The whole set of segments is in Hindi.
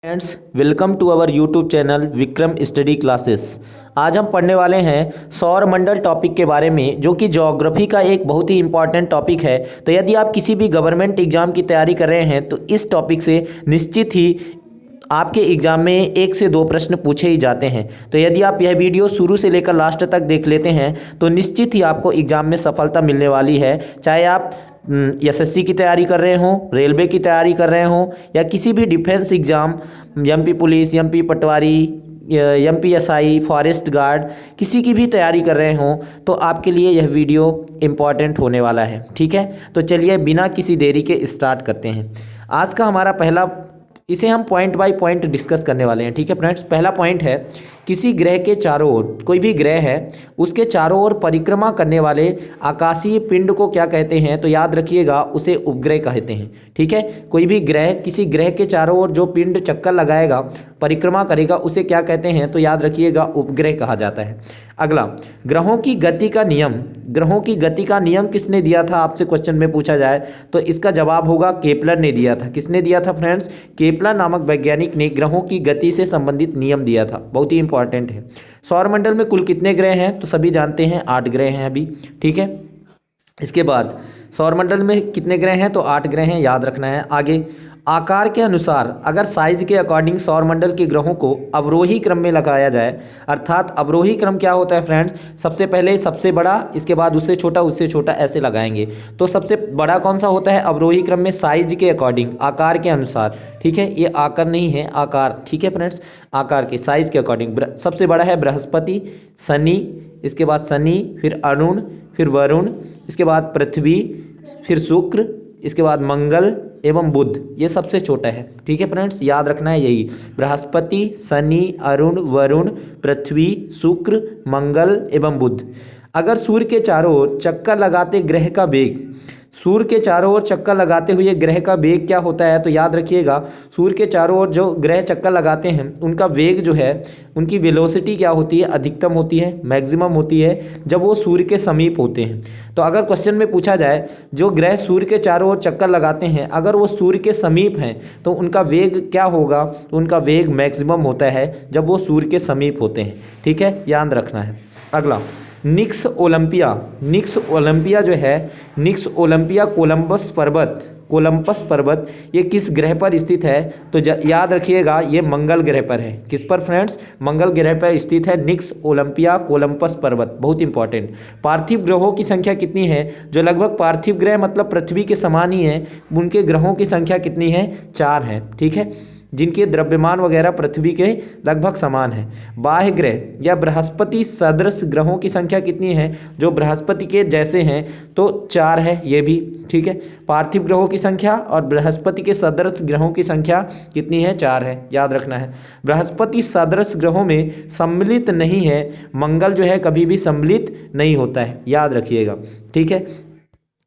Friends, welcome to our YouTube channel Vikram study classes. आज हम पढ़ने वाले हैं सौर मंडल टॉपिक के बारे में, जो कि ज्योग्राफी का एक बहुत ही इंपॉर्टेंट टॉपिक है। तो यदि आप किसी भी गवर्नमेंट एग्जाम की तैयारी कर रहे हैं तो इस टॉपिक से निश्चित ही आपके एग्जाम में 1 से 2 प्रश्न पूछे ही जाते हैं। तो यदि आप यह वीडियो शुरू से लेकर लास्ट तक देख लेते हैं तो निश्चित ही आपको एग्जाम में सफलता मिलने वाली है। चाहे आप एसएससी की तैयारी कर रहे हों, रेलवे की तैयारी कर रहे हों, या किसी भी defence exam, MP police, MP Patwari, MPSI, forest guard, किसी की भी तैयारी कर रहे हों तो आपके लिए यह वीडियो इम्पॉर्टेंट होने वाला है। ठीक है, तो चलिए बिना किसी देरी के स्टार्ट करते हैं। आज का हमारा पहला, इसे हम पॉइंट बाय पॉइंट डिस्कस करने वाले हैं। ठीक है फ्रेंड्स, पहला पॉइंट है, किसी ग्रह के चारों ओर, कोई भी ग्रह है उसके चारों ओर परिक्रमा करने वाले आकाशीय पिंड को क्या कहते हैं? तो याद रखिएगा, उसे उपग्रह कहते हैं। ठीक है, कोई भी ग्रह, किसी ग्रह के चारों ओर जो पिंड चक्कर लगाएगा, परिक्रमा करेगा, उसे क्या कहते हैं? तो याद रखिएगा, उपग्रह कहा जाता है। अगला, ग्रहों की गति का नियम, ग्रहों की गति का नियम किसने दिया था? आपसे क्वेश्चन में पूछा जाए तो इसका जवाब होगा केपलर ने दिया था। किसने दिया था फ्रेंड्स? केपलर नामक वैज्ञानिक ने ग्रहों की गति से संबंधित नियम दिया था। बहुत ही इंपॉर्टेंट है। सौरमंडल में कुल कितने ग्रह हैं? तो सभी जानते हैं 8 ग्रह हैं अभी। ठीक है, इसके बाद सौरमंडल में कितने ग्रह हैं? तो 8 ग्रह हैं, याद रखना है। आगे, आकार के अनुसार, अगर साइज के अकॉर्डिंग सौरमंडल के ग्रहों को अवरोही क्रम में लगाया जाए, अर्थात अवरोही क्रम क्या होता है फ्रेंड्स? सबसे पहले सबसे बड़ा, इसके बाद उससे छोटा, उससे छोटा, ऐसे लगाएंगे। तो सबसे बड़ा कौन सा होता है अवरोही क्रम में? साइज के अकॉर्डिंग, आकार के अनुसार। ठीक है, ये आकार नहीं है, आकार। ठीक है फ्रेंड्स, आकार के, साइज के अकॉर्डिंग। सबसे बड़ा है बृहस्पति, शनि, इसके बाद शनि, फिर अरुण, फिर वरुण, इसके बाद पृथ्वी, फिर शुक्र, इसके बाद मंगल एवं बुध, ये सबसे छोटा है। ठीक है फ्रेंड्स, याद रखना है यही, बृहस्पति, शनि, अरुण, वरुण, पृथ्वी, शुक्र, मंगल एवं बुध। अगर सूर्य के चारों ओर चक्कर लगाते ग्रह का वेग, सूर्य के चारों ओर चक्कर लगाते हुए ग्रह का वेग क्या होता है? तो याद रखिएगा, सूर्य के चारों ओर जो ग्रह चक्कर लगाते हैं उनका वेग जो है, उनकी वेलोसिटी क्या होती है? अधिकतम होती है, मैक्सिमम होती है जब वो सूर्य के समीप होते हैं। तो अगर क्वेश्चन में पूछा जाए, जो ग्रह सूर्य के चारों ओर चक्कर लगाते हैं अगर वो सूर्य के समीप हैं तो उनका वेग क्या होगा? तो उनका वेग मैक्सिमम होता है जब वो सूर्य के समीप होते हैं। ठीक है, याद रखना है। अगला, निक्स ओलंपिया, निक्स ओलंपिया जो है, निक्स ओलंपिया कोलंबस पर्वत, कोलंबस पर्वत, ये किस ग्रह पर स्थित है? तो याद रखिएगा, ये मंगल ग्रह पर है। किस पर फ्रेंड्स? मंगल ग्रह पर स्थित है निक्स ओलंपिया कोलंबस पर्वत। बहुत इंपॉर्टेंट। पार्थिव ग्रहों की संख्या कितनी है? जो लगभग पार्थिव ग्रह मतलब पृथ्वी के समान ही है, उनके ग्रहों की संख्या कितनी है? 4 है। ठीक है, जिनके द्रव्यमान वगैरह पृथ्वी के लगभग समान है। बाह्य ग्रह या बृहस्पति सदृश ग्रहों की संख्या कितनी है? जो बृहस्पति के जैसे हैं तो 4 है ये भी। ठीक है, पार्थिव ग्रहों की संख्या और बृहस्पति के सदृश ग्रहों की संख्या कितनी है? 4 है, याद रखना है। बृहस्पति सदृश ग्रहों में सम्मिलित नहीं है, मंगल जो है कभी भी सम्मिलित नहीं होता है, याद रखिएगा। ठीक है,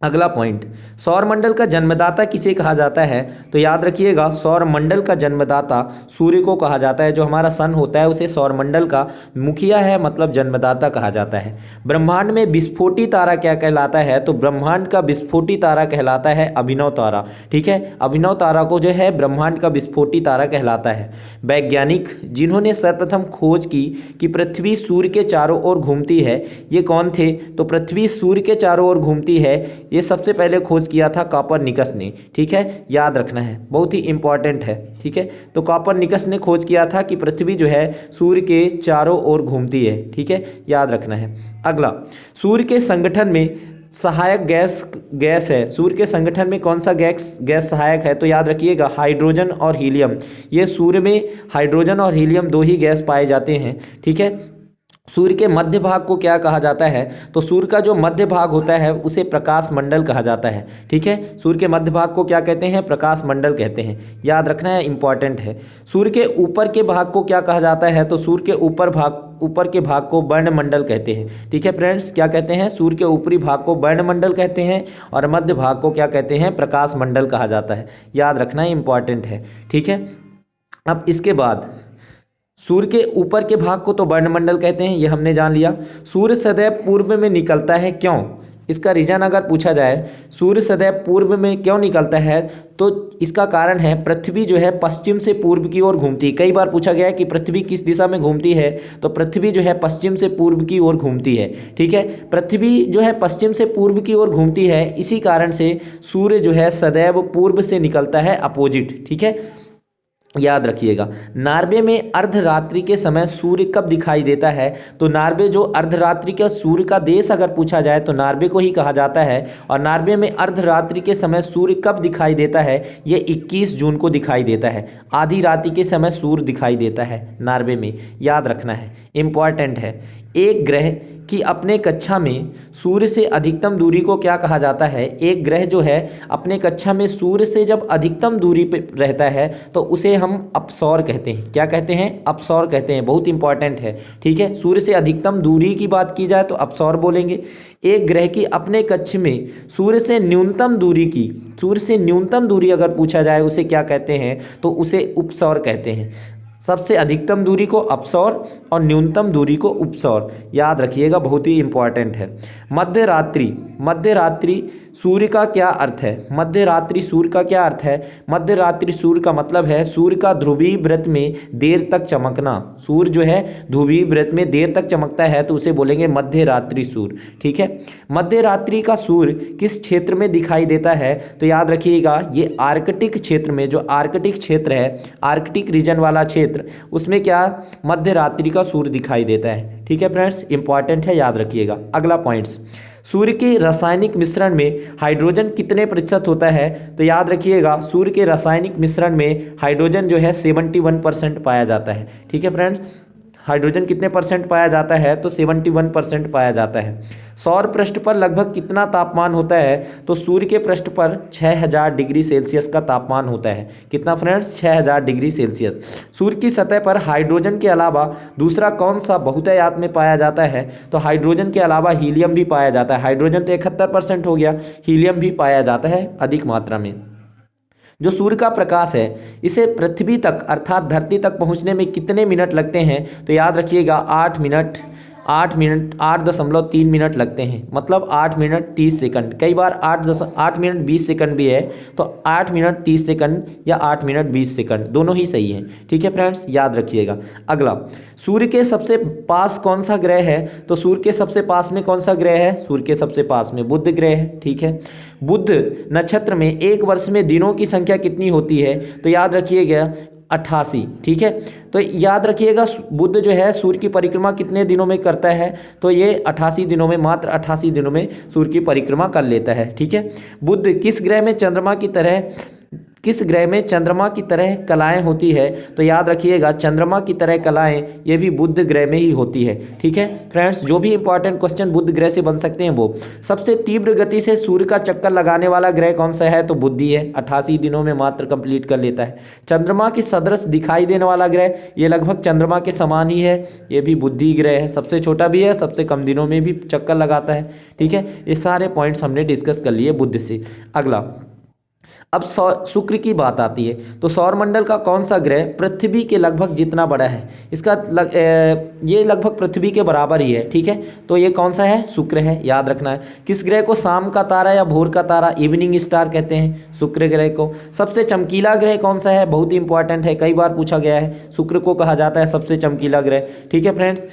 अगला पॉइंट, सौरमंडल का जन्मदाता किसे कहा जाता है? तो याद रखिएगा, सौरमंडल का जन्मदाता सूर्य को कहा जाता है। जो हमारा सन होता है उसे सौरमंडल का मुखिया है, मतलब जन्मदाता कहा जाता है। ब्रह्मांड में विस्फोटी तारा क्या कहलाता है? तो ब्रह्मांड का विस्फोटी तारा कहलाता है अभिनव तारा। ठीक है, अभिनव तारा को जो है ब्रह्मांड का विस्फोटी तारा कहलाता है। वैज्ञानिक जिन्होंने सर्वप्रथम खोज की कि पृथ्वी सूर्य के चारों ओर घूमती है, ये कौन थे? तो पृथ्वी सूर्य के चारों ओर घूमती है, ये सबसे पहले खोज किया था कॉपरनिकस ने। ठीक है, याद रखना है, बहुत ही इंपॉर्टेंट है। ठीक है, तो कॉपरनिकस ने खोज किया था कि पृथ्वी जो है सूर्य के चारों ओर घूमती है। ठीक है, याद रखना है। अगला, सूर्य के संगठन में सहायक गैस है। सूर्य के संगठन में कौन सा गैस सहायक है? तो याद रखिएगा, हाइड्रोजन और हीलियम। ये सूर्य में हाइड्रोजन और हीलियम 2 ही गैस पाए जाते हैं। ठीक है, सूर्य के मध्य भाग को क्या कहा जाता है? तो सूर्य का जो मध्य भाग होता है उसे प्रकाश मंडल कहा जाता है। ठीक है, सूर्य के मध्य भाग को क्या कहते हैं? प्रकाश मंडल कहते हैं, याद रखना है, इंपॉर्टेंट है। सूर्य के ऊपर के भाग को क्या कहा जाता है? तो सूर्य के ऊपर के भाग को वर्णमंडल कहते हैं। ठीक है फ्रेंड्स, क्या कहते हैं? सूर्य के ऊपरी भाग को वर्णमंडल कहते हैं और मध्य भाग को क्या कहते हैं? प्रकाश मंडल कहा जाता है, याद रखना, इंपॉर्टेंट है। ठीक है, अब इसके बाद सूर्य के ऊपर के भाग को तो वर्णमंडल कहते हैं, ये हमने जान लिया। सूर्य सदैव पूर्व में निकलता है, क्यों? इसका रीजन अगर पूछा जाए सूर्य सदैव पूर्व में क्यों निकलता है, तो इसका कारण है पृथ्वी जो है पश्चिम से पूर्व की ओर घूमती है। कई बार पूछा गया है कि पृथ्वी किस दिशा में घूमती है, तो पृथ्वी जो है पश्चिम से पूर्व की ओर घूमती है। ठीक है, पृथ्वी जो है पश्चिम से पूर्व की ओर घूमती है, इसी कारण से सूर्य जो है सदैव पूर्व से निकलता है, अपोजिट। ठीक है, याद रखिएगा। नॉर्वे में अर्धरात्रि के समय सूर्य कब दिखाई देता है, तो नॉर्वे जो अर्धरात्रि का सूर्य का देश अगर पूछा जाए तो नॉर्वे को ही कहा जाता है। और नॉर्वे में अर्धरात्रि के समय सूर्य कब दिखाई देता है, ये 21 जून को दिखाई देता है। आधी रात्रि के समय सूर्य दिखाई देता है नॉर्वे में, याद रखना है, इम्पॉर्टेंट है। एक ग्रह की अपने कक्षा में सूर्य से अधिकतम दूरी को क्या कहा जाता है, एक ग्रह जो है अपने कक्षा में सूर्य से जब अधिकतम दूरी पे रहता है तो उसे हम अपसौर कहते हैं। क्या कहते हैं, अपसौर कहते हैं, बहुत इंपॉर्टेंट है। ठीक है, सूर्य से अधिकतम दूरी की बात की जाए तो अपसौर बोलेंगे। एक ग्रह की अपने कक्ष में सूर्य से न्यूनतम दूरी की, सूर्य से न्यूनतम दूरी अगर पूछा जाए उसे क्या कहते हैं, तो उसे उपसौर कहते हैं। सबसे अधिकतम दूरी को अपसौर और न्यूनतम दूरी को उपसौर, याद रखिएगा, बहुत ही इंपॉर्टेंट है। मध्यरात्रि, मध्यरात्रि सूर्य का क्या अर्थ है, मध्यरात्रि सूर्य का क्या अर्थ है, मध्यरात्रि सूर्य का मतलब है सूर्य का ध्रुवीय व्रत में देर तक चमकना। सूर्य जो है ध्रुवीय व्रत में देर तक चमकता है तो उसे बोलेंगे मध्यरात्रि सूर्य। ठीक है, मध्यरात्रि का सूर्य किस क्षेत्र में दिखाई देता है, तो याद रखिएगा ये आर्कटिक क्षेत्र में, जो आर्कटिक क्षेत्र है, आर्कटिक रीजन वाला क्षेत्र, उसमें क्या मध्यरात्रि का सूर्य दिखाई देता है। ठीक है फ्रेंड्स, इंपॉर्टेंट है, याद रखिएगा। अगला पॉइंट्स, सूर्य के रासायनिक मिश्रण में हाइड्रोजन कितने प्रतिशत होता है, तो याद रखिएगा सूर्य के रासायनिक मिश्रण में हाइड्रोजन जो है 71% पाया जाता है। ठीक है फ्रेंड्स, हाइड्रोजन कितने परसेंट पाया जाता है, तो 71% पाया जाता है। सौर पृष्ठ पर लगभग कितना तापमान होता है, तो सूर्य के पृष्ठ पर 6000 डिग्री सेल्सियस का तापमान होता है। कितना फ्रेंड्स, 6000 डिग्री सेल्सियस। सूर्य की सतह पर हाइड्रोजन के अलावा दूसरा कौन सा बहुतायत में पाया जाता है, तो हाइड्रोजन के अलावा हीलियम भी पाया जाता है। हाइड्रोजन तो 71% हो गया, हीलियम भी पाया जाता है अधिक मात्रा में। जो सूर्य का प्रकाश है इसे पृथ्वी तक अर्थात धरती तक पहुंचने में कितने मिनट लगते हैं, तो याद रखिएगा 8 मिनट 8.3 मिनट लगते हैं, मतलब 8 मिनट 30 सेकंड। कई बार 8 मिनट 20 सेकंड भी है, तो 8 मिनट 30 सेकंड या 8 मिनट 20 सेकंड दोनों ही सही हैं। ठीक है फ्रेंड्स, याद रखिएगा। अगला, सूर्य के सबसे पास कौन सा ग्रह है, तो सूर्य के सबसे पास में कौन सा ग्रह है, सूर्य के सबसे पास में बुध ग्रह है। ठीक है, बुध नक्षत्र में एक वर्ष में दिनों की संख्या कितनी होती है, तो याद रखिएगा 88। ठीक है, तो याद रखिएगा बुध जो है सूर्य की परिक्रमा कितने दिनों में करता है, तो ये 88 दिनों में, मात्र 88 दिनों में सूर्य की परिक्रमा कर लेता है। ठीक है, बुध किस ग्रह में चंद्रमा की तरह, किस ग्रह में चंद्रमा की तरह कलाएं होती है, तो याद रखिएगा चंद्रमा की तरह कलाएं ये भी बुध ग्रह में ही होती है। ठीक है फ्रेंड्स, जो भी इंपॉर्टेंट क्वेश्चन बुध ग्रह से बन सकते हैं वो। सबसे तीव्र गति से सूर्य का चक्कर लगाने वाला ग्रह कौन सा है, तो बुध ही है, 88 दिनों में मात्र कंप्लीट कर लेता है। चंद्रमा के सदृश दिखाई देने वाला ग्रह, ये लगभग चंद्रमा के समान ही है, ये भी बुध ही ग्रह है, सबसे छोटा भी है, सबसे कम दिनों में भी चक्कर लगाता है। ठीक है, ये सारे पॉइंट्स हमने डिस्कस कर लिए बुध से। अगला, अब शुक्र की बात आती है, तो सौरमंडल का कौन सा ग्रह पृथ्वी के लगभग जितना बड़ा है, इसका ये लगभग पृथ्वी के बराबर ही है। ठीक है, तो ये कौन सा है, शुक्र है, याद रखना है। किस ग्रह को शाम का तारा या भोर का तारा, इवनिंग स्टार कहते हैं, शुक्र ग्रह को। सबसे चमकीला ग्रह कौन सा है, बहुत ही इंपॉर्टेंट है, कई बार पूछा गया है, शुक्र को कहा जाता है सबसे चमकीला ग्रह। ठीक है फ्रेंड्स,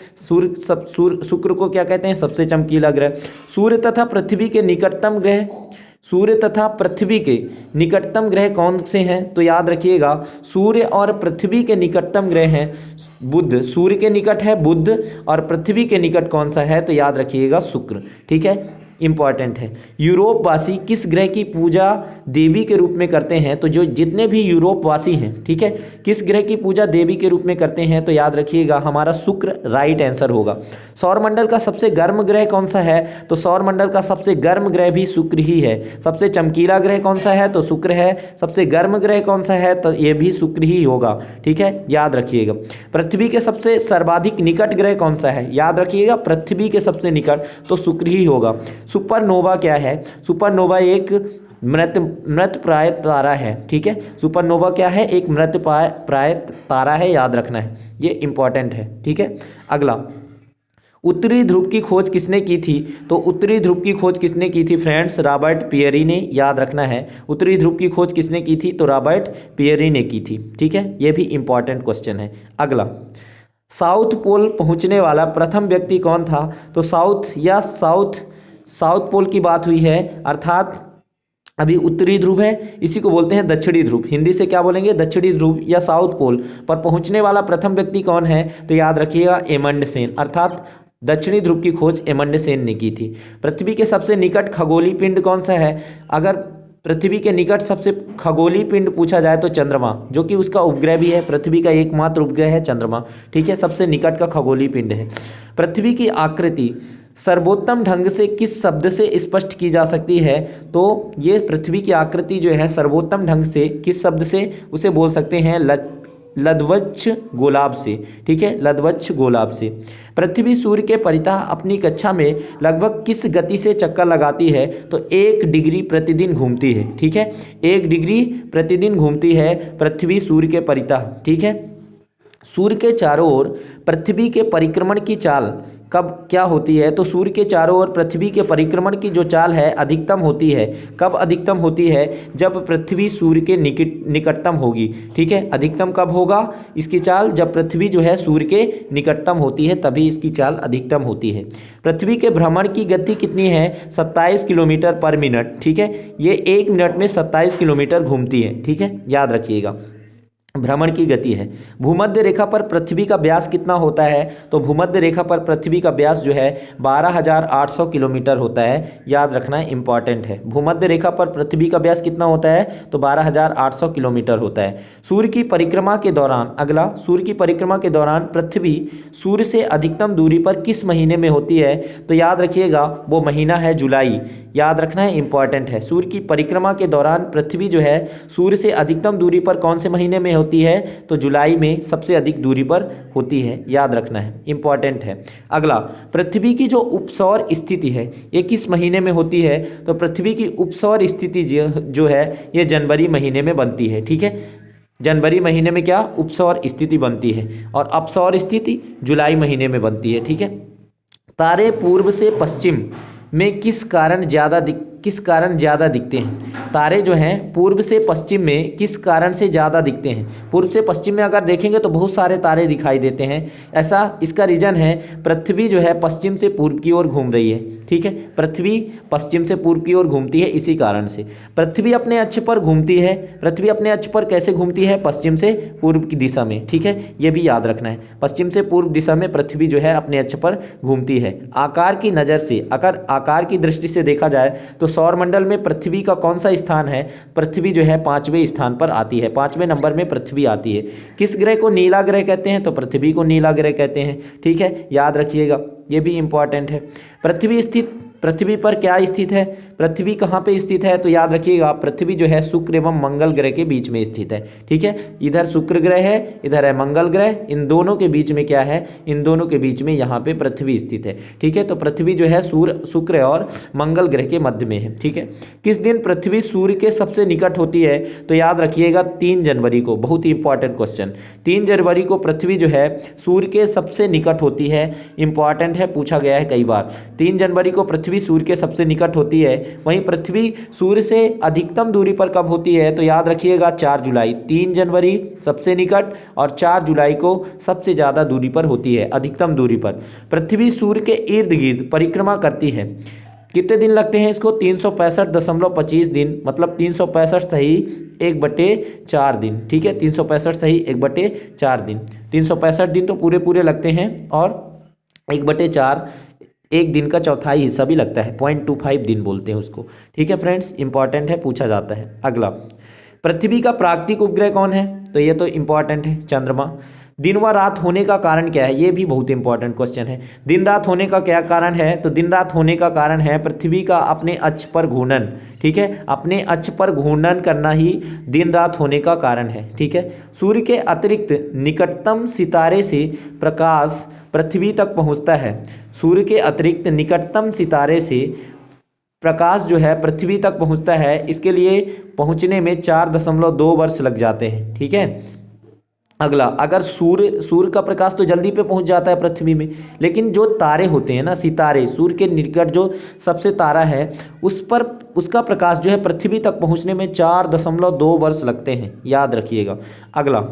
शुक्र को क्या कहते हैं, सबसे चमकीला ग्रह। सूर्य तथा पृथ्वी के निकटतम ग्रह, सूर्य तथा पृथ्वी के निकटतम ग्रह कौन से हैं, तो याद रखिएगा सूर्य और पृथ्वी के निकटतम ग्रह हैं बुध। सूर्य के निकट है बुध और पृथ्वी के निकट कौन सा है, तो याद रखिएगा शुक्र। ठीक है, इंपॉर्टेंट है। यूरोप वासी किस ग्रह की पूजा देवी के रूप में करते हैं, तो जो जितने भी यूरोप वासी हैं, ठीक है, किस ग्रह की पूजा देवी के रूप में करते हैं, तो याद रखिएगा हमारा शुक्र राइट आंसर होगा। सौरमंडल का सबसे गर्म ग्रह कौन सा है, तो सौरमंडल का सबसे गर्म ग्रह भी शुक्र ही है। सबसे चमकीला ग्रह कौन सा है, तो शुक्र है। सबसे गर्म ग्रह कौन सा है, तो ये भी शुक्र ही होगा। ठीक है, याद रखिएगा। पृथ्वी के सबसे सर्वाधिक निकट ग्रह कौन सा है, याद रखिएगा पृथ्वी के सबसे निकट तो शुक्र ही होगा। सुपरनोवा क्या है, सुपरनोवा एक मृतप्राय तारा है। ठीक है, सुपरनोवा क्या है, एक मृतप्राय तारा है, याद रखना है, ये इंपॉर्टेंट है। ठीक है, अगला, उत्तरी ध्रुव की खोज किसने की थी? तो उत्तरी ध्रुव की खोज किसने की थी फ्रेंड्स? रॉबर्ट पियरी ने, याद रखना है। उत्तरी ध्रुव की खोज किसने की थी? तो रॉबर्ट पियरी ने की थी। ठीक है, ये भी इंपॉर्टेंट क्वेश्चन है। अगला, साउथ पोल पहुंचने वाला प्रथम व्यक्ति कौन था? तो साउथ पोल की बात हुई है, अर्थात अभी उत्तरी ध्रुव है, इसी को बोलते हैं दक्षिणी ध्रुव। हिंदी से क्या बोलेंगे? दक्षिणी ध्रुव या साउथ पोल पर पहुंचने वाला प्रथम व्यक्ति कौन है? तो याद रखिएगा एमंड सेन, अर्थात दक्षिणी ध्रुव की खोज एमंड सेन ने की थी। पृथ्वी के सबसे निकट खगोलीय पिंड कौन सा है? अगर पृथ्वी के निकट सबसे खगोलीय पिंड पूछा जाए तो चंद्रमा, जो कि उसका उपग्रह भी है। पृथ्वी का एकमात्र उपग्रह है चंद्रमा। ठीक है, सबसे निकट का खगोलीय पिंड है। पृथ्वी की आकृति सर्वोत्तम ढंग से किस शब्द से स्पष्ट की जा सकती है? तो ये पृथ्वी की आकृति जो है सर्वोत्तम ढंग से किस शब्द से, उसे बोल सकते हैं लदवच्छ गोलाभ से। ठीक है, लदवच्छ गोलाभ से। पृथ्वी सूर्य के परितः अपनी कक्षा में लगभग किस गति से चक्कर लगाती है? तो 1 डिग्री प्रतिदिन घूमती है। ठीक है, 1 डिग्री प्रतिदिन घूमती है पृथ्वी सूर्य के परितः। ठीक है, सूर्य के चारों ओर पृथ्वी के परिक्रमण की चाल कब क्या होती है? तो सूर्य के चारों ओर पृथ्वी के परिक्रमण की जो चाल है अधिकतम होती है। कब अधिकतम होती है? जब पृथ्वी सूर्य के निकटतम होगी। ठीक है, अधिकतम कब होगा इसकी चाल? जब पृथ्वी जो है सूर्य के निकटतम होती है, तभी इसकी चाल अधिकतम होती है। पृथ्वी के भ्रमण की गति कितनी है? 27 किलोमीटर पर मिनट। ठीक है, ये 1 मिनट में 27 किलोमीटर घूमती है। ठीक है, याद रखिएगा, भ्रमण की गति है। भूमध्य रेखा पर पृथ्वी का व्यास कितना होता है? तो भूमध्य रेखा पर पृथ्वी का व्यास जो है 12,800 किलोमीटर होता है। याद रखना इंपॉर्टेंट है। भूमध्य रेखा पर पृथ्वी का व्यास कितना होता है? तो 12,800 किलोमीटर होता है। सूर्य की परिक्रमा के दौरान, अगला, सूर्य की परिक्रमा के दौरान पृथ्वी सूर्य से अधिकतम दूरी पर किस महीने में होती है? तो याद रखिएगा वो महीना है जुलाई। याद रखना है, इंपॉर्टेंट है। सूर्य की परिक्रमा के दौरान पृथ्वी जो है सूर्य से अधिकतम दूरी पर कौन से महीने में होती है? तो जुलाई में सबसे अधिक दूरी पर होती है। याद रखना है, इंपॉर्टेंट है। अगला, पृथ्वी की जो उपसौर स्थिति है ये किस महीने में होती है? तो पृथ्वी की उपसौर स्थिति जो है ये जनवरी महीने में बनती है। ठीक है, जनवरी महीने में क्या उपसौर स्थिति बनती है, और अपसौर स्थिति जुलाई महीने में बनती है। ठीक है, तारे पूर्व से पश्चिम में किस कारण ज़्यादा दिखते हैं? तारे जो हैं पूर्व से पश्चिम में किस कारण से ज़्यादा दिखते हैं? पूर्व से पश्चिम में अगर देखेंगे तो बहुत सारे तारे दिखाई देते हैं। ऐसा इसका रीज़न है पृथ्वी जो है पश्चिम से पूर्व की ओर घूम रही है। ठीक है, पृथ्वी पश्चिम से पूर्व की ओर घूमती है, इसी कारण से पृथ्वी अपने अक्ष पर घूमती है। पृथ्वी अपने अक्ष पर कैसे घूमती है? पश्चिम से पूर्व की दिशा में। ठीक है, ये भी याद रखना है, पश्चिम से पूर्व दिशा में पृथ्वी जो है अपने अक्ष पर घूमती है। आकार की नज़र से, अगर आकार की दृष्टि से देखा जाए तो सौरमंडल में पृथ्वी का कौन सा स्थान है? पृथ्वी जो है 5वें स्थान पर आती है, 5वें नंबर में पृथ्वी आती है। किस ग्रह को नीला ग्रह कहते हैं? तो पृथ्वी को नीला ग्रह कहते हैं। ठीक है, याद रखिएगा, ये भी इंपॉर्टेंट है। पृथ्वी पर क्या स्थित है? पृथ्वी कहाँ पे स्थित है? तो याद रखिएगा, पृथ्वी जो है शुक्र एवं मंगल ग्रह के बीच में स्थित है। ठीक है, इधर शुक्र ग्रह है, इधर है मंगल ग्रह, इन दोनों के बीच में क्या है? इन दोनों के बीच में यहाँ पे पृथ्वी स्थित है। ठीक है, तो पृथ्वी जो है शुक्र और मंगल ग्रह के मध्य में है। ठीक है, किस दिन पृथ्वी सूर्य के सबसे निकट होती है? तो याद रखिएगा 3 जनवरी को, बहुत ही इंपॉर्टेंट क्वेश्चन। 3 जनवरी को पृथ्वी जो है सूर्य के सबसे निकट होती है। इंपॉर्टेंट है, पूछा गया है कई बार। 3 जनवरी को पृथ्वी सूर्य के सबसे निकट होती है। वहीं पृथ्वी सूर्य से अधिकतम दूरी पर कब होती है? तो याद रखिएगा 4 जुलाई। 3 जनवरी सबसे निकट और 4 जुलाई को सबसे ज़्यादा दूरी पर होती है, अधिकतम दूरी पर। पृथ्वी सूर्य के इर्द गिर्द परिक्रमा करती है, कितने दिन लगते हैं इसको? 365.25 दिन, मतलब 365 सही 1/4 दिन। ठीक है, 365 सही 1/4 दिन। 365 दिन तो पूरे लगते हैं, और 1/4 एक दिन का चौथाई हिस्सा भी लगता है, 0.25 दिन बोलते हैं उसको। ठीक है फ्रेंड्स, इंपॉर्टेंट है, पूछा जाता है। अगला, पृथ्वी का प्राकृतिक उपग्रह कौन है? तो ये तो इंपॉर्टेंट है, चंद्रमा। दिन व रात होने का कारण क्या है? ये भी बहुत इंपॉर्टेंट क्वेश्चन है। दिन रात होने का क्या कारण है? तो दिन रात होने का कारण है पृथ्वी का अपने अक्ष पर घूर्णन। ठीक है, अपने अक्ष पर घूर्णन करना ही दिन रात होने का कारण है। ठीक है, सूर्य के अतिरिक्त निकटतम सितारे से प्रकाश पृथ्वी तक पहुंचता है। सूर्य के अतिरिक्त निकटतम सितारे से प्रकाश जो है पृथ्वी तक पहुंचता है। इसके लिए पहुंचने में 4.2 वर्ष लग जाते हैं। ठीक है, अगला, अगर सूर्य का प्रकाश तो जल्दी पे पहुंच जाता है पृथ्वी में, लेकिन जो तारे होते हैं ना, सितारे, सूर्य के निकट जो सबसे तारा है उस पर उसका प्रकाश जो है पृथ्वी तक पहुंचने में 4.2 वर्ष लगते हैं, याद रखिएगा। अगला,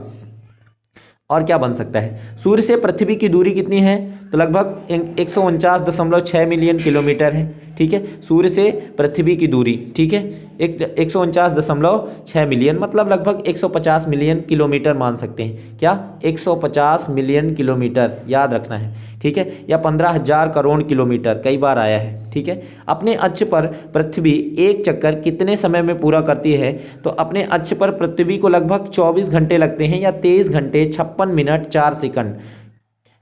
और क्या बन सकता है, सूर्य से पृथ्वी की दूरी कितनी है, तो लगभग 149.6 मिलियन किलोमीटर है। ठीक है, सूर्य से पृथ्वी की दूरी, ठीक है, 149.6 मिलियन, मतलब लगभग 150 मिलियन किलोमीटर मान सकते हैं। क्या, 150 मिलियन किलोमीटर, याद रखना है। ठीक है, या 15,000 करोड़ किलोमीटर, कई बार आया है। ठीक है, अपने अक्ष पर पृथ्वी एक चक्कर कितने समय में पूरा करती है, तो अपने अक्ष पर पृथ्वी को लगभग 24 घंटे लगते हैं, या 23 घंटे 56 मिनट 4 सेकंड।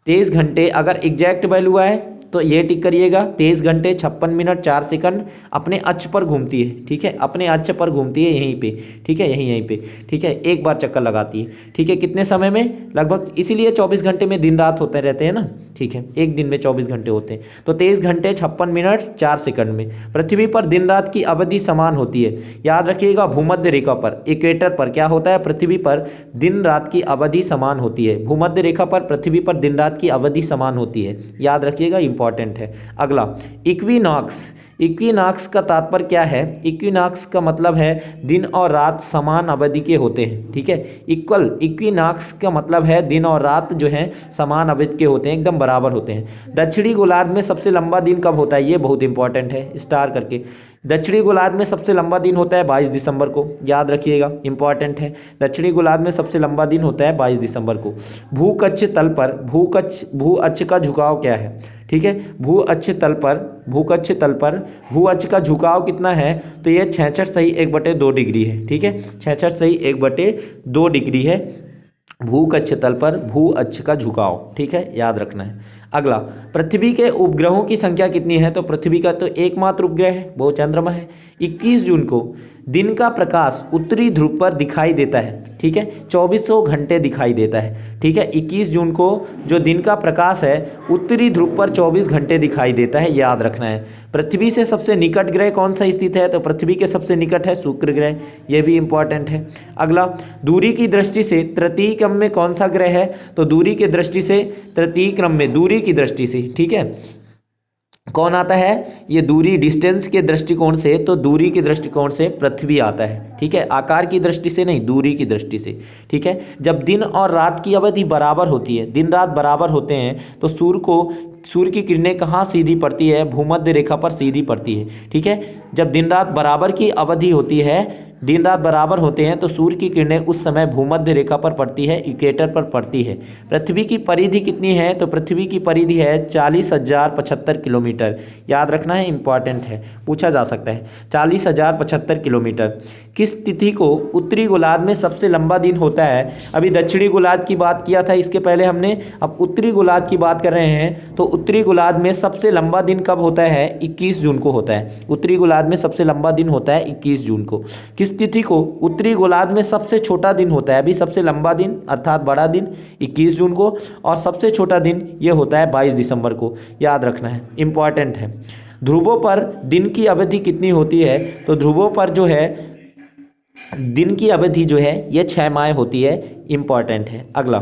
23 घंटे अगर एग्जैक्ट वैल्यू है तो ये टिक करिएगा, 23 घंटे 56 मिनट 4 सेकंड अपने अक्ष पर घूमती है। ठीक है, अपने अक्ष पर घूमती है यहीं पे। ठीक है, यहीं पे। ठीक है, एक बार चक्कर लगाती है। ठीक है, कितने समय में, लगभग, इसीलिए 24 घंटे में दिन रात होते रहते हैं ना। ठीक है, एक दिन में 24 घंटे होते हैं, तो 23 घंटे 56 मिनट 4 सेकंड में पृथ्वी पर दिन रात की अवधि समान होती है। याद रखिएगा, भूमध्य रेखा पर, इक्वेटर पर क्या होता है, पृथ्वी पर दिन रात की अवधि समान होती है। भूमध्य रेखा पर पृथ्वी पर दिन रात की अवधि समान होती है, याद रखिएगा, इंपॉर्टेंट है। अगला, इक्विनॉक्स। इक्विनॉक्स का तात्पर्य क्या है, इक्विनॉक्स का मतलब है दिन और रात समान अवधि के होते हैं। ठीक है, इक्विनॉक्स का मतलब है दिन और रात जो है समान अवधि के होते हैं, एकदम बराबर होते हैं। दक्षिणी गोलार्ध में सबसे लंबा दिन कब होता है, ये बहुत इंपॉर्टेंट है, स्टार करके। दक्षिणी गोलार्ध में सबसे लंबा दिन होता है 22 दिसंबर को, याद रखिएगा, इंपॉर्टेंट है। दक्षिणी गोलार्ध में सबसे लंबा दिन होता है 22 दिसंबर को। भूकक्ष तल पर भू अक्ष का झुकाव क्या है, ठीक है, भूकक्ष तल पर भू अक्ष का झुकाव कितना है, तो ये 66.1/2 डिग्री है। ठीक है, 66.1/2 डिग्री है भूकक्ष तल पर भू अक्ष का झुकाव। ठीक है, याद रखना है। अगला, पृथ्वी के उपग्रहों की संख्या कितनी है, तो पृथ्वी का तो एकमात्र उपग्रह है, वो चंद्रमा है। 21 जून को दिन का प्रकाश उत्तरी ध्रुव पर दिखाई देता है। ठीक है, 2400 घंटे दिखाई देता है। ठीक है, 21 जून को जो दिन का प्रकाश है उत्तरी ध्रुव पर 24 घंटे दिखाई देता है, याद रखना है। पृथ्वी से सबसे निकट ग्रह कौन सा स्थित है, तो पृथ्वी के सबसे निकट है शुक्र ग्रह, यह भी इंपॉर्टेंट है। अगला, दूरी की दृष्टि से तृतीय क्रम में कौन सा ग्रह है, तो दूरी की दृष्टि से तृतीय क्रम में, दूरी की दृष्टि से, ठीक है, कौन आता है, ये दूरी डिस्टेंस के दृष्टिकोण से, तो दूरी के दृष्टिकोण से पृथ्वी आता है। ठीक है, आकार की दृष्टि से नहीं, दूरी की दृष्टि से। ठीक है, जब दिन और रात की अवधि बराबर होती है, दिन रात बराबर होते हैं, तो सूर्य की किरणें कहाँ सीधी पड़ती है, भूमध्य रेखा पर सीधी पड़ती है। ठीक है, जब दिन रात बराबर की अवधि होती है, दिन रात बराबर होते हैं, तो सूर्य की किरणें उस समय भूमध्य रेखा पर पड़ती है, इक्वेटर पर पड़ती है। पृथ्वी की परिधि कितनी है, तो पृथ्वी की परिधि है 40,075 किलोमीटर, याद रखना है, इंपॉर्टेंट है, पूछा जा सकता है। 40,075 किलोमीटर। किस तिथि को उत्तरी गोलार्ध में सबसे लंबा दिन होता है, अभी दक्षिणी गोलार्ध की बात किया था इसके पहले हमने, अब उत्तरी गोलार्ध की बात कर रहे हैं। तो उत्तरी गोलार्ध में सबसे लंबा दिन कब होता है, 21 जून को होता है। उत्तरी गोलार्ध में सबसे लंबा दिन होता है 21 जून को। किस तिथि को उत्तरी गोलार्ध में सबसे छोटा दिन होता है, अभी सबसे लंबा दिन अर्थात बड़ा दिन 21 जून को, और सबसे छोटा दिन ये होता है 22 दिसंबर को, याद रखना है, इंपॉर्टेंट है। ध्रुवों पर दिन की अवधि कितनी होती है, तो ध्रुवों पर जो है दिन की अवधि जो है ये 6 माह होती है, इंपॉर्टेंट है। अगला,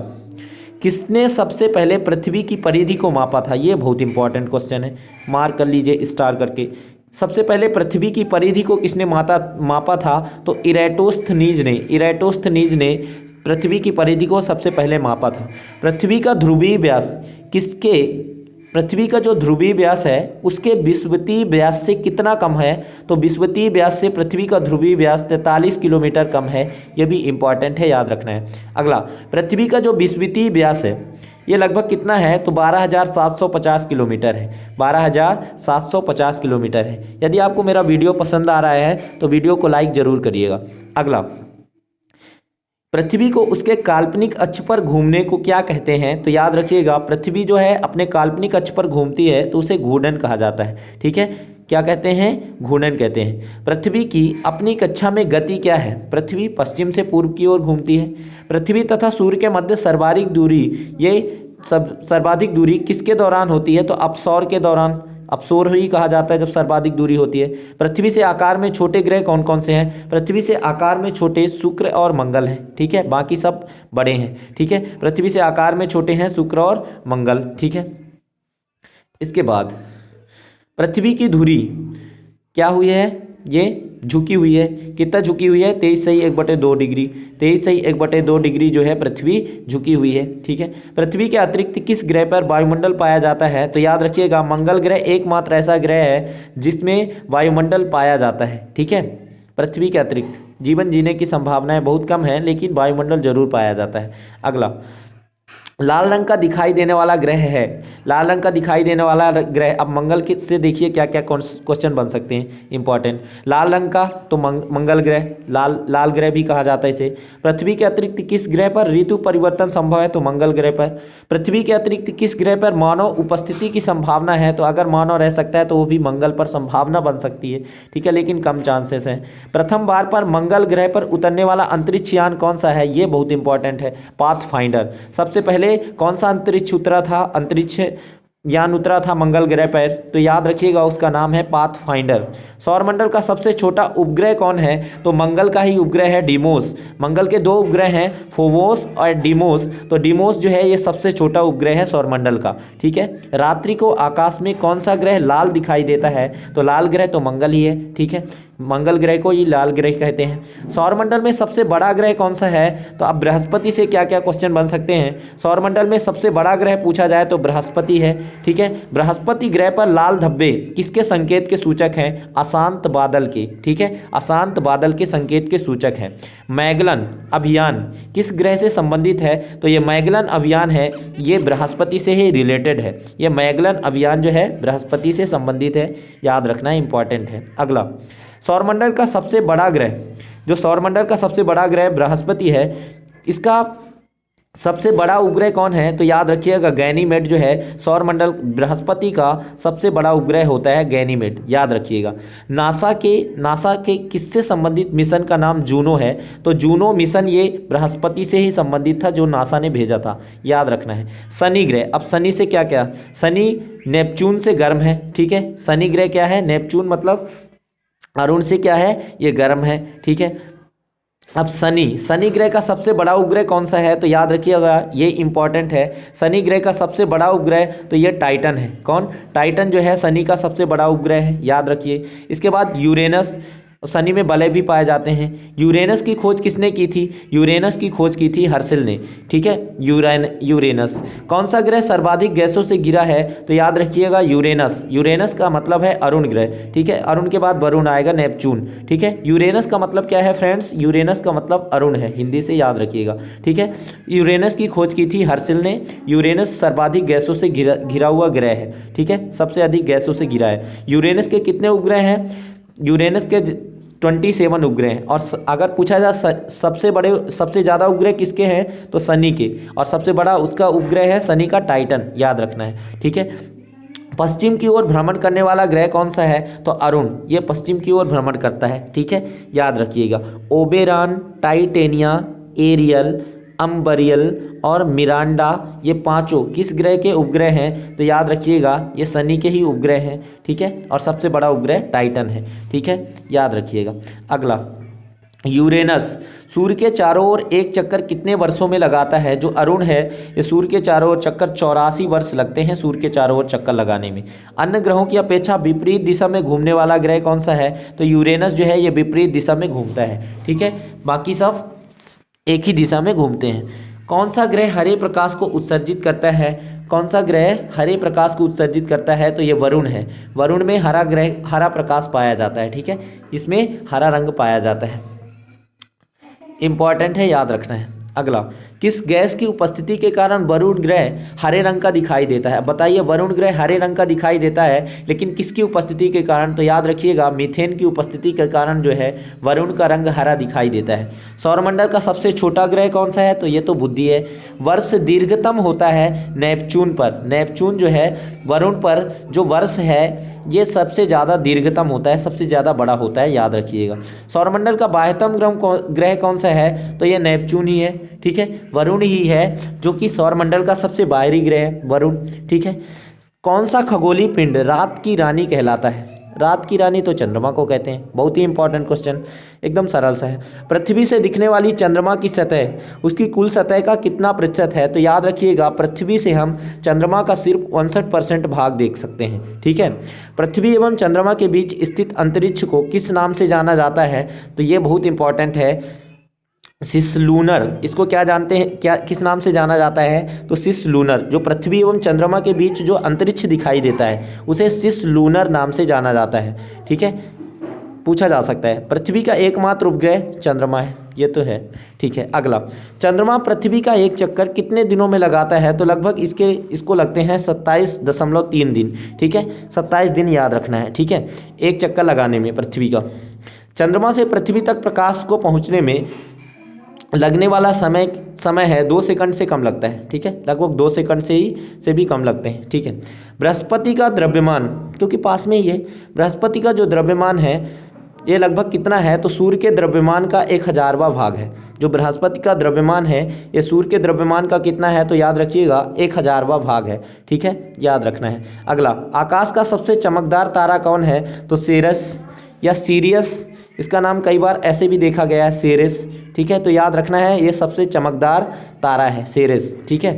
किसने सबसे पहले पृथ्वी की परिधि को मापा था, ये बहुत इंपॉर्टेंट क्वेश्चन है, मार्क कर लीजिए स्टार करके। सबसे पहले पृथ्वी की परिधि को किसने मापा था, तो इरेटोस्थनीज ने पृथ्वी की परिधि को सबसे पहले मापा था। पृथ्वी का जो ध्रुवीय व्यास है उसके विषुवतीय व्यास से कितना कम है, तो विषुवतीय व्यास से पृथ्वी का ध्रुवीय व्यास 43 किलोमीटर कम है, यह भी इंपॉर्टेंट है, याद रखना है। अगला, पृथ्वी का जो विषुवतीय व्यास है ये लगभग कितना है, तो 12,750 किलोमीटर है, 12,750 किलोमीटर है। यदि आपको मेरा वीडियो पसंद आ रहा है तो वीडियो को लाइक जरूर करिएगा। अगला, पृथ्वी को उसके काल्पनिक अक्ष पर घूमने को क्या कहते हैं, तो याद रखिएगा, पृथ्वी जो है अपने काल्पनिक अक्ष पर घूमती है तो उसे घूर्णन कहा जाता है। ठीक है, क्या कहते हैं, घूर्णन कहते हैं। पृथ्वी की अपनी कक्षा में गति क्या है, पृथ्वी पश्चिम से पूर्व की ओर घूमती है। पृथ्वी तथा सूर्य के मध्य सर्वाधिक दूरी किसके दौरान होती है, तो अपसौर के दौरान। अपसौर ही कहा जाता है जब सर्वाधिक दूरी होती है। पृथ्वी से आकार में छोटे ग्रह कौन कौन से हैं? पृथ्वी से आकार में छोटे शुक्र और मंगल हैं, ठीक है, बाकी सब बड़े हैं, ठीक है। पृथ्वी से आकार में छोटे हैं शुक्र और मंगल, ठीक है। इसके बाद पृथ्वी की धुरी क्या हुई है? ये झुकी हुई है। कितना झुकी हुई है? 23.1/2 डिग्री। 23.1/2 डिग्री जो है पृथ्वी झुकी हुई है, ठीक है। पृथ्वी के अतिरिक्त किस ग्रह पर वायुमंडल पाया जाता है? तो याद रखिएगा मंगल ग्रह एकमात्र ऐसा ग्रह है जिसमें वायुमंडल पाया जाता है, ठीक है। पृथ्वी के अतिरिक्त जीवन जीने की संभावनाएं बहुत कम है, लेकिन वायुमंडल जरूर पाया जाता है। अगला, लाल रंग का दिखाई देने वाला ग्रह है। लाल रंग का दिखाई देने वाला ग्रह, अब मंगल के से देखिए क्या क्या क्वेश्चन बन सकते हैं इंपॉर्टेंट। लाल रंग का तो मंगल ग्रह, लाल ग्रह भी कहा जाता है इसे। पृथ्वी के अतिरिक्त किस ग्रह पर ऋतु परिवर्तन संभव है? तो मंगल ग्रह पर। पृथ्वी के अतिरिक्त किस ग्रह पर मानव उपस्थिति की संभावना है? तो अगर मानव रह सकता है तो वो भी मंगल पर संभावना बन सकती है, ठीक है, लेकिन कम चांसेस हैं। प्रथम बार पर मंगल ग्रह पर उतरने वाला अंतरिक्ष यान कौन सा है? ये बहुत इंपॉर्टेंट है, पाथफाइंडर। सबसे पहले कौन सा अंतरिक्ष उतरा था? अंतरिक्ष यान उतरा था मंगल ग्रह पर, तो याद रखिएगा उसका नाम है पाथफाइंडर। सौरमंडल का सबसे छोटा उपग्रह कौन है? तो मंगल का ही उपग्रह है डिमोस। मंगल के 2 उपग्रह हैं, फोबोस और डिमोस। तो डिमोस जो है ये सबसे छोटा उपग्रह है सौरमंडल का, ठीक है। रात्रि को आकाश में कौन सा ग्रह लाल दिखाई देता है? तो लाल ग्रह तो मंगल ही है, ठीक है, मंगल ग्रह को ही लाल ग्रह कहते हैं। सौरमंडल में सबसे बड़ा ग्रह कौन सा है? तो अब बृहस्पति से क्या क्या क्वेश्चन बन सकते हैं? सौरमंडल में सबसे बड़ा ग्रह पूछा जाए तो बृहस्पति है, ठीक है। बृहस्पति ग्रह पर लाल धब्बे किसके संकेत के सूचक हैं? अशांत बादल के, ठीक है, अशांत बादल के संकेत के सूचक हैं। मैगलन अभियान किस ग्रह से संबंधित है? तो ये मैगलन अभियान है, ये बृहस्पति से ही रिलेटेड है। ये मैगलन अभियान जो है बृहस्पति से संबंधित है, याद रखना इंपॉर्टेंट है। अगला, सौरमंडल का सबसे बड़ा ग्रह, जो सौरमंडल का सबसे बड़ा ग्रह बृहस्पति है, इसका सबसे बड़ा उपग्रह कौन है? तो याद रखिएगा गैनीमेड जो है सौरमंडल बृहस्पति का सबसे बड़ा उपग्रह होता है गैनीमेड, याद रखिएगा। नासा के किससे संबंधित मिशन का नाम जूनो है? तो जूनो मिशन ये बृहस्पति से ही संबंधित था जो नासा ने भेजा था, याद रखना है। शनि ग्रह, अब शनि से क्या क्या? शनि नेपच्यून से गर्म है, ठीक है। शनि ग्रह क्या है? नेपच्यून मतलब अरुण से क्या है? ये गर्म है, ठीक है। अब शनि ग्रह का सबसे बड़ा उपग्रह कौन सा है? तो याद रखिएगा ये इंपॉर्टेंट है। शनि ग्रह का सबसे बड़ा उपग्रह तो ये टाइटन है। कौन? टाइटन जो है शनि का सबसे बड़ा उपग्रह है, याद रखिए। इसके बाद यूरेनस, शनि में वलय भी पाए जाते हैं। यूरेनस की खोज किसने की थी? यूरेनस की खोज की थी हर्शल ने, ठीक है। यूरेनस कौन सा ग्रह सर्वाधिक गैसों से घिरा है? तो याद रखिएगा यूरेनस। यूरेनस का मतलब है अरुण ग्रह, ठीक है। अरुण के बाद वरुण आएगा, नेपच्यून, ठीक है। यूरेनस का मतलब क्या है फ्रेंड्स? यूरेनस का मतलब अरुण है, हिंदी से याद रखिएगा, ठीक है। यूरेनस की खोज की थी हर्शल ने। यूरेनस सर्वाधिक गैसों से घिरा हुआ ग्रह है, ठीक है, सबसे अधिक गैसों से घिरा है। यूरेनस के कितने उपग्रह हैं? यूरेनस के 27 उपग्रह हैं। और अगर पूछा जाए सबसे ज़्यादा उपग्रह किसके हैं? तो शनि के, और सबसे बड़ा उसका उपग्रह है शनि का टाइटन, याद रखना है, ठीक है। पश्चिम की ओर भ्रमण करने वाला ग्रह कौन सा है? तो अरुण, ये पश्चिम की ओर भ्रमण करता है, ठीक है, याद रखिएगा। ओबेरॉन, टाइटेनिया, एरियल, अम्बरियल और मिरांडा, ये पांचों किस ग्रह के उपग्रह हैं? तो याद रखिएगा ये शनि के ही उपग्रह हैं, ठीक है, और सबसे बड़ा उपग्रह टाइटन है, ठीक है, याद रखिएगा। अगला, यूरेनस सूर्य के चारों ओर एक चक्कर कितने वर्षों में लगाता है? जो अरुण है ये सूर्य के चारों ओर चक्कर 84 वर्ष लगते हैं सूर्य के चारों ओर चक्कर लगाने में। अन्य ग्रहों की अपेक्षा विपरीत दिशा में घूमने वाला ग्रह कौन सा है? तो यूरेनस जो है ये विपरीत दिशा में घूमता है, ठीक है, बाकी सब एक ही दिशा में घूमते हैं। कौन सा ग्रह हरे प्रकाश को उत्सर्जित करता है? कौन सा ग्रह हरे प्रकाश को उत्सर्जित करता है? तो ये वरुण है। वरुण में हरा प्रकाश पाया जाता है, ठीक है, इसमें हरा रंग पाया जाता है, इंपॉर्टेंट है, याद रखना है। अगला, किस गैस की उपस्थिति के कारण वरुण ग्रह हरे रंग का दिखाई देता है? बताइए, वरुण ग्रह हरे रंग का दिखाई देता है, लेकिन किसकी उपस्थिति के कारण? तो याद रखिएगा मीथेन की उपस्थिति के कारण जो है वरुण का रंग हरा दिखाई देता है। सौरमंडल का सबसे छोटा ग्रह कौन सा है? तो ये तो बुधि है। वर्ष दीर्घतम होता है नेपच्यून पर। नेपच्यून जो है वरुण पर जो वर्ष है ये सबसे ज़्यादा दीर्घतम होता है, सबसे ज़्यादा बड़ा होता है, याद रखिएगा। सौरमंडल का बाह्यतम ग्रह कौन सा है? तो ये नेपच्यून ही है, ठीक है, वरुण ही है जो कि सौरमंडल का सबसे बाहरी ग्रह है, वरुण, ठीक है। कौन सा खगोलीय पिंड रात की रानी कहलाता है? रात की रानी तो चंद्रमा को कहते हैं। बहुत ही इंपॉर्टेंट क्वेश्चन, एकदम सरल सा है। पृथ्वी से दिखने वाली चंद्रमा की सतह उसकी कुल सतह का कितना प्रतिशत है? तो याद रखिएगा, पृथ्वी से हम चंद्रमा का सिर्फ 59% भाग देख सकते हैं। ठीक है। पृथ्वी एवं चंद्रमा के बीच स्थित अंतरिक्ष को किस नाम से जाना जाता है? तो ये बहुत इंपॉर्टेंट है, सिसलूनर। इसको क्या जानते हैं, क्या किस नाम से जाना जाता है? तो सिसलूनर। जो पृथ्वी एवं चंद्रमा के बीच जो अंतरिक्ष दिखाई देता है उसे सिसलूनर नाम से जाना जाता है। ठीक है, पूछा जा सकता है। पृथ्वी का एकमात्र उपग्रह चंद्रमा है, ये तो है। ठीक है, अगला, चंद्रमा पृथ्वी का एक चक्कर कितने दिनों में लगाता है? तो लगभग इसको लगते हैं 27.3 दिन। ठीक है, 27 दिन याद रखना है। ठीक है, एक चक्कर लगाने में पृथ्वी का। चंद्रमा से पृथ्वी तक प्रकाश को पहुँचने में लगने वाला समय है 2 सेकंड से कम लगता है। ठीक है, लगभग 2 सेकंड से भी कम लगते हैं। ठीक है, बृहस्पति का द्रव्यमान, क्योंकि पास में ही है, बृहस्पति का जो द्रव्यमान है ये लगभग कितना है? तो सूर्य के द्रव्यमान का 1000वां भाग है। जो बृहस्पति का द्रव्यमान है ये सूर्य के द्रव्यमान का कितना है? तो याद रखिएगा 1000वां भाग है। ठीक है, याद रखना है। अगला, आकाश का सबसे चमकदार तारा कौन है? तो सेरस या सीरियस, इसका नाम कई बार ऐसे भी देखा गया है, सेरेस। ठीक है, तो याद रखना है ये सबसे चमकदार तारा है, सेरेस। ठीक है।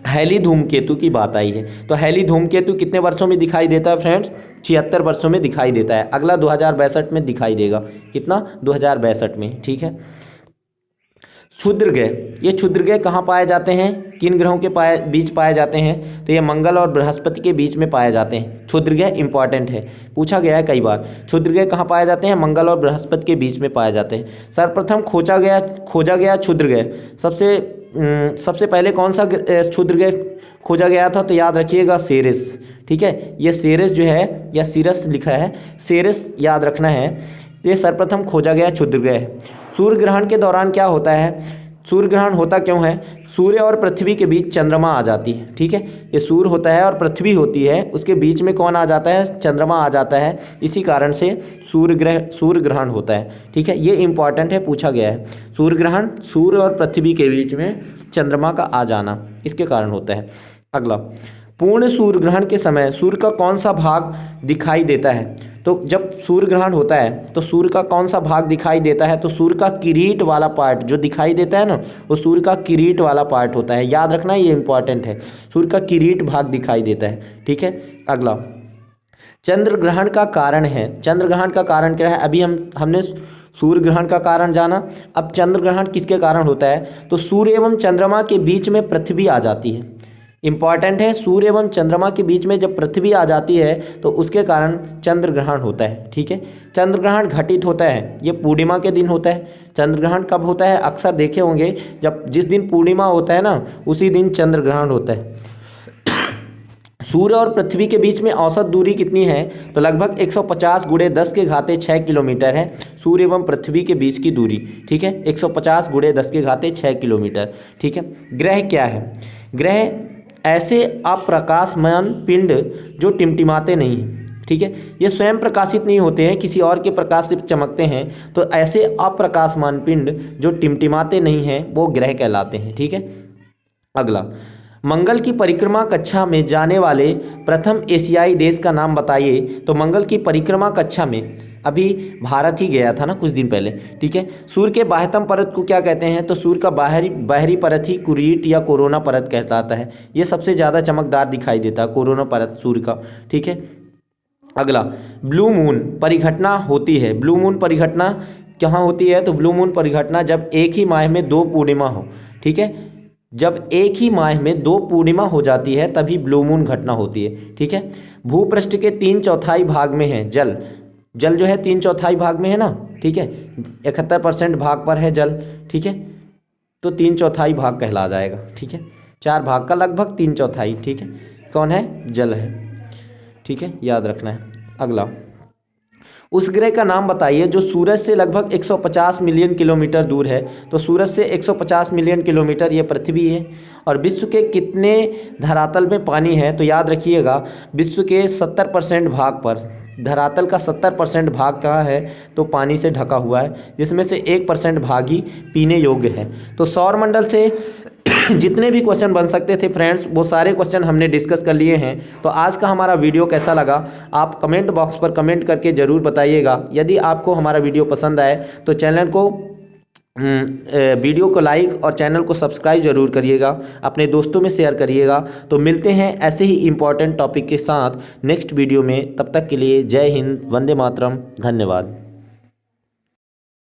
हैली धूमकेतु की बात आई है, तो हैली धूमकेतु कितने वर्षों में दिखाई देता है फ्रेंड्स? 76 वर्षों में दिखाई देता है। अगला 2062 में दिखाई देगा। कितना? 2062 में। ठीक है। क्षुद्रग्रह, ये क्षुद्रग्रह कहाँ पाए जाते हैं? किन ग्रहों के बीच पाए जाते हैं? तो ये मंगल और बृहस्पति के बीच में पाए जाते हैं। क्षुद्रग्रह इंपॉर्टेंट है, पूछा गया है कई बार। क्षुद्रग्रह कहाँ पाए जाते हैं? मंगल और बृहस्पति के बीच में पाए जाते हैं। सर्वप्रथम खोजा गया क्षुद्रग्रह सबसे पहले कौन सा क्षुद्रग्रह खोजा गया था? तो याद रखिएगा सेरेस। ठीक है, ये सेरेस जो है, या सीरस लिखा है, सेरेस याद रखना है। ये सर्वप्रथम खोजा गया क्षुद्रग्रह है। सूर्य ग्रहण के दौरान क्या होता है? सूर्य ग्रहण होता क्यों है? सूर्य और पृथ्वी के बीच चंद्रमा आ जाती है। ठीक है, ये सूर्य होता है और पृथ्वी होती है, उसके बीच में कौन आ जाता है? चंद्रमा आ जाता है। इसी कारण से सूर्य ग्रहण होता है। ठीक है, ये इंपॉर्टेंट है, पूछा गया है। सूर्य ग्रहण सूर्य और पृथ्वी के बीच में चंद्रमा का आ जाना, इसके कारण होता है। अगला, पूर्ण सूर्य ग्रहण के समय सूर्य का कौन सा भाग दिखाई देता है? तो जब सूर्य ग्रहण होता है तो सूर्य का कौन सा भाग दिखाई देता है? तो सूर्य का किरीट वाला पार्ट जो दिखाई देता है ना, वो सूर्य का किरीट वाला पार्ट होता है। याद रखना, ये इंपॉर्टेंट है, सूर्य का किरीट भाग दिखाई देता है। ठीक है। अगला, चंद्र ग्रहण का कारण है। चंद्र ग्रहण का कारण क्या है? अभी हमने सूर्य ग्रहण का कारण जाना, अब चंद्र ग्रहण किसके कारण होता है? तो सूर्य एवं चंद्रमा के बीच में पृथ्वी आ जाती है। इंपॉर्टेंट है, सूर्य एवं चंद्रमा के बीच में जब पृथ्वी आ जाती है तो उसके कारण चंद्र ग्रहण होता है। ठीक है, चंद्र ग्रहण घटित होता है, ये पूर्णिमा के दिन होता है। चंद्र ग्रहण कब होता है? अक्सर देखे होंगे, जब जिस दिन पूर्णिमा होता है ना, उसी दिन चंद्र ग्रहण होता है। सूर्य और पृथ्वी के बीच में औसत दूरी कितनी है? तो लगभग 150 × 10⁶ किलोमीटर है सूर्य एवं पृथ्वी के बीच की दूरी। ठीक है, 150 × 10⁶ किलोमीटर। ठीक है। ग्रह क्या है? ग्रह ऐसे अप्रकाशमान पिंड जो टिमटिमाते नहीं हैं। ठीक है, ये स्वयं प्रकाशित नहीं होते हैं, किसी और के प्रकाश से चमकते हैं, तो ऐसे अप्रकाशमान पिंड जो टिमटिमाते नहीं हैं वो ग्रह कहलाते हैं। ठीक है। अगला, मंगल की परिक्रमा कक्षा में जाने वाले प्रथम एशियाई देश का नाम बताइए। तो मंगल की परिक्रमा कक्षा में अभी भारत ही गया था ना कुछ दिन पहले। ठीक है। सूर्य के बाह्यतम परत को क्या कहते हैं? तो सूर्य का बाहरी परत ही कुरीट या कोरोना परत कहलाता है। ये सबसे ज़्यादा चमकदार दिखाई देता है, कोरोना परत सूर्य का। ठीक है। अगला, ब्लू मून परिघटना होती है। ब्लू मून परिघटना कहाँ होती है? तो ब्लू मून परिघटना जब एक ही माह में 2 पूर्णिमा हो। ठीक है, जब एक ही माह में 2 पूर्णिमा हो जाती है तभी ब्लू मून घटना होती है। ठीक है। भूपृष्ठ के 3/4 भाग में है जल। जल जो है 3/4 भाग में है ना। ठीक है, 71% भाग पर है जल। ठीक है, तो 3/4 भाग कहला जाएगा। ठीक है, 4 भाग का लगभग 3/4। ठीक है, कौन है? जल है। ठीक है, याद रखना है। अगला, उस ग्रह का नाम बताइए जो सूरज से लगभग 150 मिलियन किलोमीटर दूर है। तो सूरज से 150 मिलियन किलोमीटर ये पृथ्वी है। और विश्व के कितने धरातल में पानी है? तो याद रखिएगा, विश्व के 70% भाग पर, धरातल का 70% भाग कहाँ है? तो पानी से ढका हुआ है, जिसमें से 1% भाग ही पीने योग्य है। तो सौरमंडल से जितने भी क्वेश्चन बन सकते थे फ्रेंड्स, वो सारे क्वेश्चन हमने डिस्कस कर लिए हैं। तो आज का हमारा वीडियो कैसा लगा आप कमेंट बॉक्स पर कमेंट करके ज़रूर बताइएगा। यदि आपको हमारा वीडियो पसंद आए तो चैनल को वीडियो को लाइक और चैनल को सब्सक्राइब जरूर करिएगा, अपने दोस्तों में शेयर करिएगा। तो मिलते हैं ऐसे ही इम्पोर्टेंट टॉपिक के साथ नेक्स्ट वीडियो में। तब तक के लिए जय हिंद, वंदे मातरम, धन्यवाद।